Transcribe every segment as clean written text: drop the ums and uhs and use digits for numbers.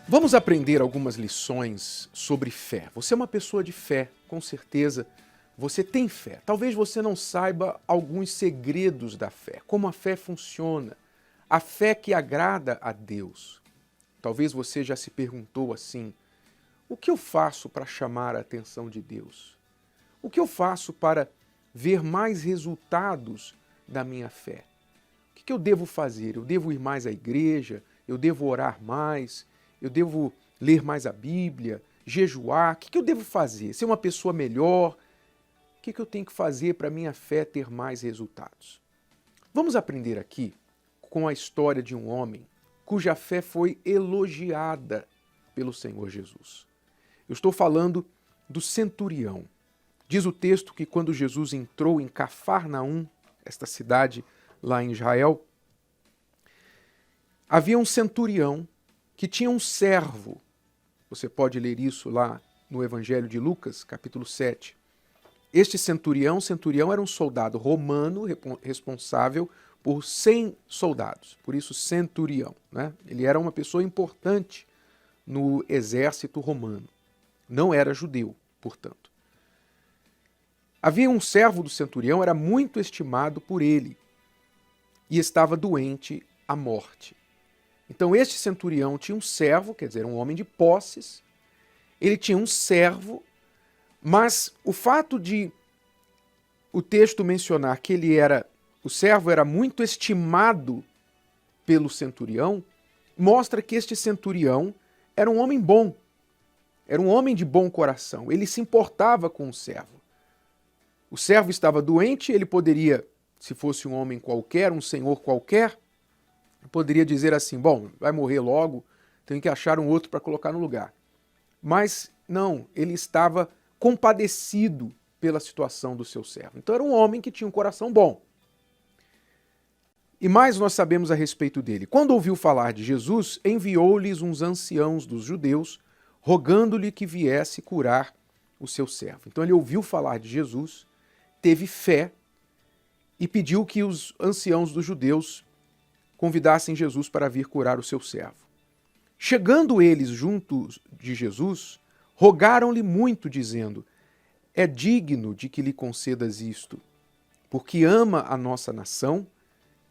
Vamos aprender algumas lições sobre fé. Você é uma pessoa de fé, com certeza. Você tem fé. Talvez você não saiba alguns segredos da fé, como a fé funciona, a fé que agrada a Deus. Talvez você já se perguntou assim: o que eu faço para chamar a atenção de Deus? O que eu faço para ver mais resultados da minha fé? O que eu devo fazer? Eu devo ir mais à igreja? Eu devo orar mais? Eu devo ler mais a Bíblia? Jejuar? O que eu devo fazer? Ser uma pessoa melhor? O que eu tenho que fazer para a minha fé ter mais resultados? Vamos aprender aqui com a história de um homem cuja fé foi elogiada pelo Senhor Jesus. Eu estou falando do centurião. Diz o texto que quando Jesus entrou em Cafarnaum, esta cidade lá em Israel, havia um centurião que tinha um servo. Você pode ler isso lá no Evangelho de Lucas, capítulo 7. Este centurião era um soldado romano responsável por 100 soldados, por isso centurião, né? Ele era uma pessoa importante no exército romano. Não era judeu, portanto. Havia um servo do centurião, era muito estimado por ele e estava doente à morte. Então este centurião tinha um servo, quer dizer, um homem de posses, ele tinha um servo, mas o fato de o texto mencionar que o servo era muito estimado pelo centurião, mostra que este centurião era um homem bom, era um homem de bom coração, ele se importava com o servo. O servo estava doente, ele poderia, se fosse um homem qualquer, um senhor qualquer, poderia dizer assim: bom, vai morrer logo, tenho que achar um outro para colocar no lugar. Mas não, ele estava compadecido pela situação do seu servo. Então era um homem que tinha um coração bom. E mais nós sabemos a respeito dele. Quando ouviu falar de Jesus, enviou-lhes uns anciãos dos judeus, rogando-lhe que viesse curar o seu servo. Então ele ouviu falar de Jesus, teve fé e pediu que os anciãos dos judeus convidassem Jesus para vir curar o seu servo. Chegando eles junto de Jesus, rogaram-lhe muito, dizendo: é digno de que lhe concedas isto, porque ama a nossa nação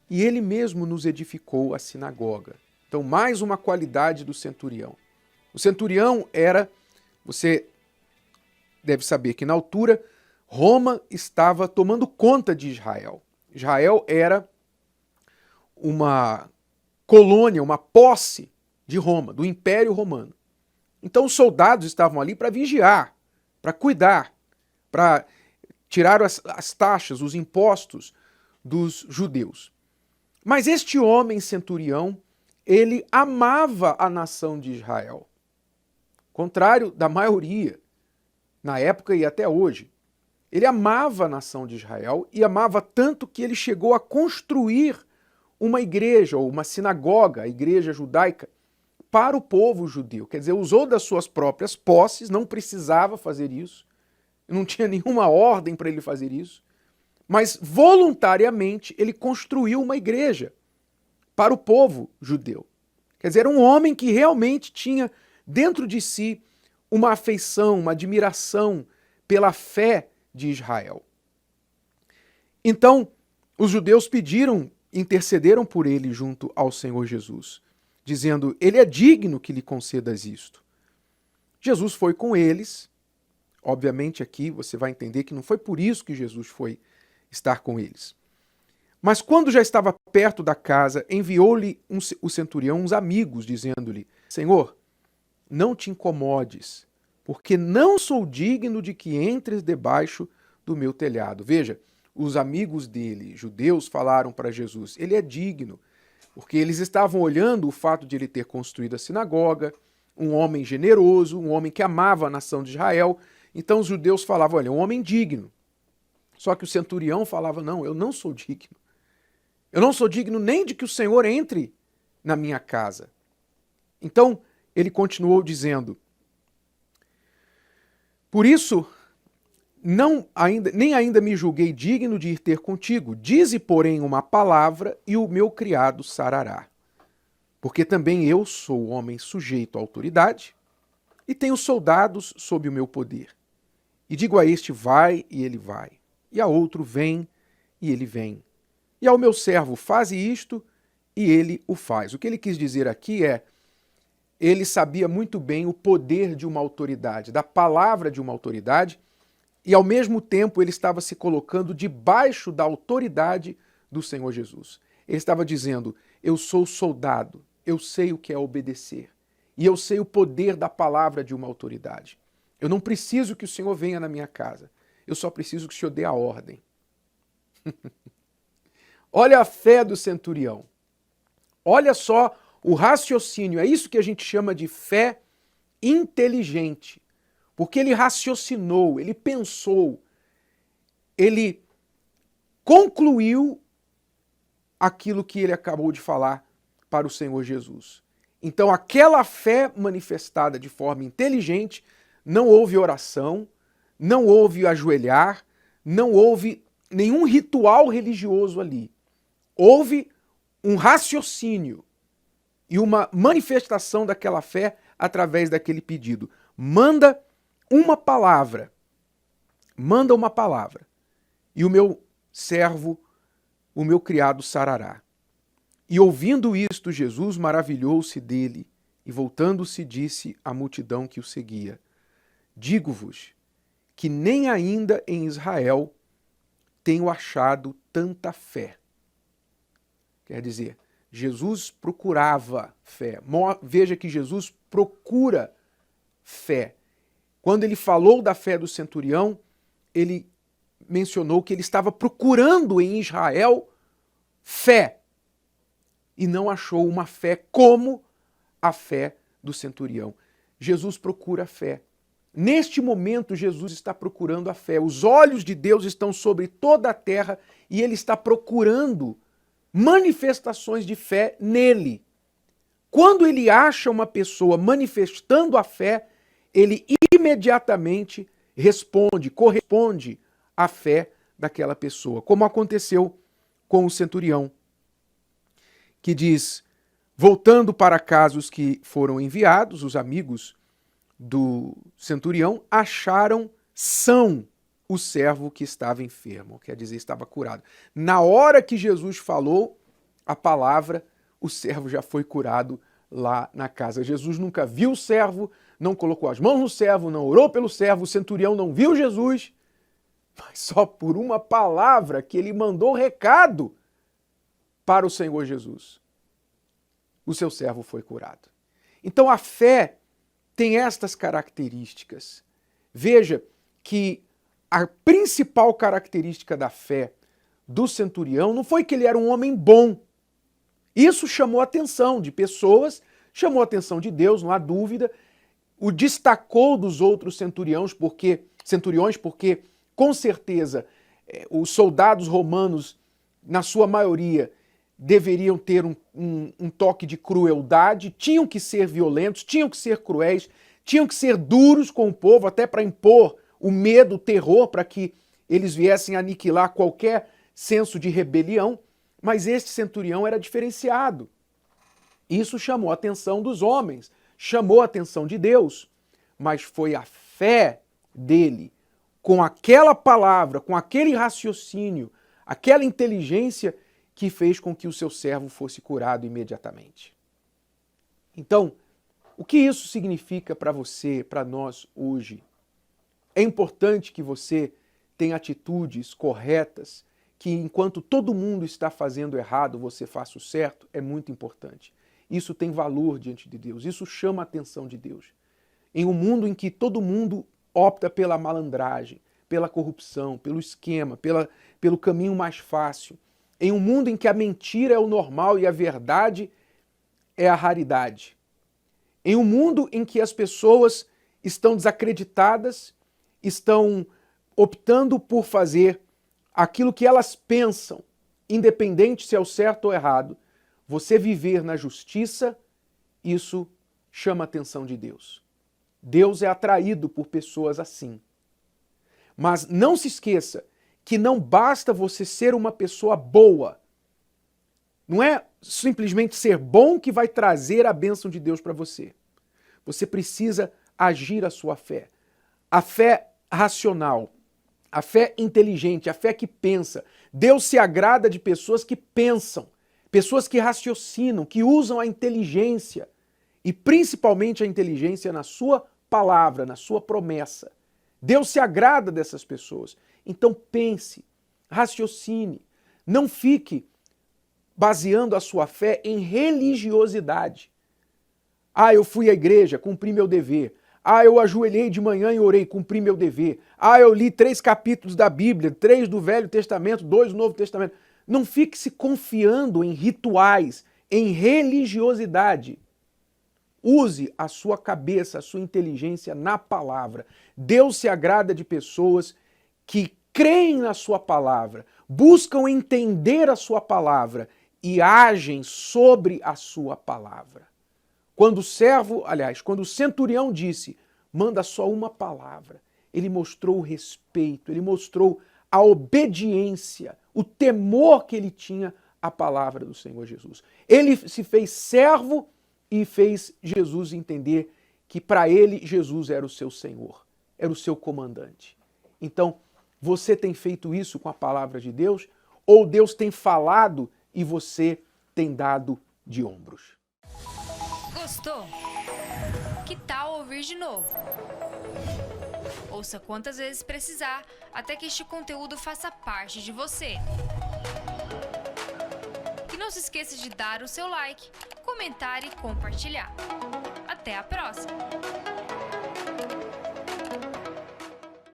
e ele mesmo nos edificou a sinagoga. Então, mais uma qualidade do centurião. O centurião você deve saber que na altura, Roma estava tomando conta de Israel. Israel era uma colônia, uma posse de Roma, do Império Romano. Então os soldados estavam ali para vigiar, para cuidar, para tirar as taxas, os impostos dos judeus. Mas este homem centurião, ele amava a nação de Israel. Contrário da maioria, na época e até hoje. Ele amava a nação de Israel e amava tanto que ele chegou a construir uma igreja ou uma sinagoga, a igreja judaica, para o povo judeu. Quer dizer, usou das suas próprias posses, não precisava fazer isso, não tinha nenhuma ordem para ele fazer isso, mas voluntariamente ele construiu uma igreja para o povo judeu. Quer dizer, era um homem que realmente tinha dentro de si uma afeição, uma admiração pela fé de Israel. Então, os judeus intercederam por ele junto ao Senhor Jesus, dizendo: ele é digno que lhe concedas isto. Jesus foi com eles. Obviamente aqui você vai entender que não foi por isso que Jesus foi estar com eles. Mas quando já estava perto da casa, enviou-lhe o centurião uns amigos, dizendo-lhe: Senhor, não te incomodes, porque não sou digno de que entres debaixo do meu telhado. Veja, os amigos dele, judeus, falaram para Jesus: ele é digno, porque eles estavam olhando o fato de ele ter construído a sinagoga, um homem generoso, um homem que amava a nação de Israel. Então os judeus falavam: olha, um homem digno. Só que o centurião falava: não, eu não sou digno. Eu não sou digno nem de que o Senhor entre na minha casa. Então ele continuou dizendo: por isso, nem ainda me julguei digno de ir ter contigo. Dize, porém, uma palavra e o meu criado sarará. Porque também eu sou homem sujeito à autoridade e tenho soldados sob o meu poder. E digo a este, vai, e ele vai. E a outro, vem, e ele vem. E ao meu servo, faze isto, e ele o faz. O que ele quis dizer aqui é, ele sabia muito bem o poder de uma autoridade, da palavra de uma autoridade, e ao mesmo tempo ele estava se colocando debaixo da autoridade do Senhor Jesus. Ele estava dizendo, eu sou soldado, eu sei o que é obedecer, e eu sei o poder da palavra de uma autoridade. Eu não preciso que o Senhor venha na minha casa, eu só preciso que o Senhor dê a ordem. Olha a fé do centurião. Olha só o raciocínio, é isso que a gente chama de fé inteligente. Porque ele raciocinou, ele pensou, ele concluiu aquilo que ele acabou de falar para o Senhor Jesus. Então aquela fé manifestada de forma inteligente, não houve oração, não houve ajoelhar, não houve nenhum ritual religioso ali. Houve um raciocínio e uma manifestação daquela fé através daquele pedido. Manda uma palavra, e o meu servo, o meu criado sarará. E ouvindo isto, Jesus maravilhou-se dele, e voltando-se disse à multidão que o seguia, digo-vos que nem ainda em Israel tenho achado tanta fé. Quer dizer, Jesus procurava fé. Veja que Jesus procura fé. Quando ele falou da fé do centurião, ele mencionou que ele estava procurando em Israel fé e não achou uma fé como a fé do centurião. Jesus procura fé. Neste momento, Jesus está procurando a fé. Os olhos de Deus estão sobre toda a terra e ele está procurando manifestações de fé nele. Quando ele acha uma pessoa manifestando a fé, ele imediatamente corresponde à fé daquela pessoa, como aconteceu com o centurião, que diz, voltando para casa os que foram enviados, os amigos do centurião, acharam são o servo que estava enfermo, quer dizer, estava curado. Na hora que Jesus falou a palavra, o servo já foi curado lá na casa. Jesus nunca viu o servo, não colocou as mãos no servo, não orou pelo servo, o centurião não viu Jesus, mas só por uma palavra que ele mandou recado para o Senhor Jesus, o seu servo foi curado. Então a fé tem estas características. Veja que a principal característica da fé do centurião não foi que ele era um homem bom. Isso chamou a atenção de pessoas, chamou a atenção de Deus, não há dúvida. O destacou dos outros centuriões porque com certeza os soldados romanos, na sua maioria, deveriam ter um toque de crueldade, tinham que ser violentos, tinham que ser cruéis, tinham que ser duros com o povo, até para impor o medo, o terror, para que eles viessem aniquilar qualquer senso de rebelião. Mas este centurião era diferenciado. Isso chamou a atenção dos homens, chamou a atenção de Deus, mas foi a fé dele, com aquela palavra, com aquele raciocínio, aquela inteligência que fez com que o seu servo fosse curado imediatamente. Então, o que isso significa para você, para nós hoje? É importante que você tenha atitudes corretas, que enquanto todo mundo está fazendo errado, você faça o certo, é muito importante. Isso tem valor diante de Deus, isso chama a atenção de Deus. Em um mundo em que todo mundo opta pela malandragem, pela corrupção, pelo esquema, pelo caminho mais fácil, em um mundo em que a mentira é o normal e a verdade é a raridade, em um mundo em que as pessoas estão desacreditadas, estão optando por fazer aquilo que elas pensam, independente se é o certo ou errado, você viver na justiça, isso chama a atenção de Deus. Deus é atraído por pessoas assim. Mas não se esqueça que não basta você ser uma pessoa boa. Não é simplesmente ser bom que vai trazer a bênção de Deus para você. Você precisa agir a sua fé. A fé racional, a fé inteligente, a fé que pensa. Deus se agrada de pessoas que pensam, pessoas que raciocinam, que usam a inteligência e principalmente a inteligência na sua palavra, na sua promessa. Deus se agrada dessas pessoas. Então pense, raciocine, não fique baseando a sua fé em religiosidade. Ah, eu fui à igreja, cumpri meu dever. Ah, eu ajoelhei de manhã e orei, cumpri meu dever. Ah, eu li 3 capítulos da Bíblia, 3 do Velho Testamento, 2 do Novo Testamento. Não fique se confiando em rituais, em religiosidade. Use a sua cabeça, a sua inteligência na palavra. Deus se agrada de pessoas que creem na sua palavra, buscam entender a sua palavra e agem sobre a sua palavra. Quando o centurião disse, manda só uma palavra, ele mostrou o respeito, ele mostrou a obediência, o temor que ele tinha à palavra do Senhor Jesus. Ele se fez servo e fez Jesus entender que para ele Jesus era o seu Senhor, era o seu comandante. Então, você tem feito isso com a palavra de Deus? Ou Deus tem falado e você tem dado de ombros? Gostou? Que tal ouvir de novo? Ouça quantas vezes precisar, até que este conteúdo faça parte de você. E não se esqueça de dar o seu like, comentar e compartilhar. Até a próxima!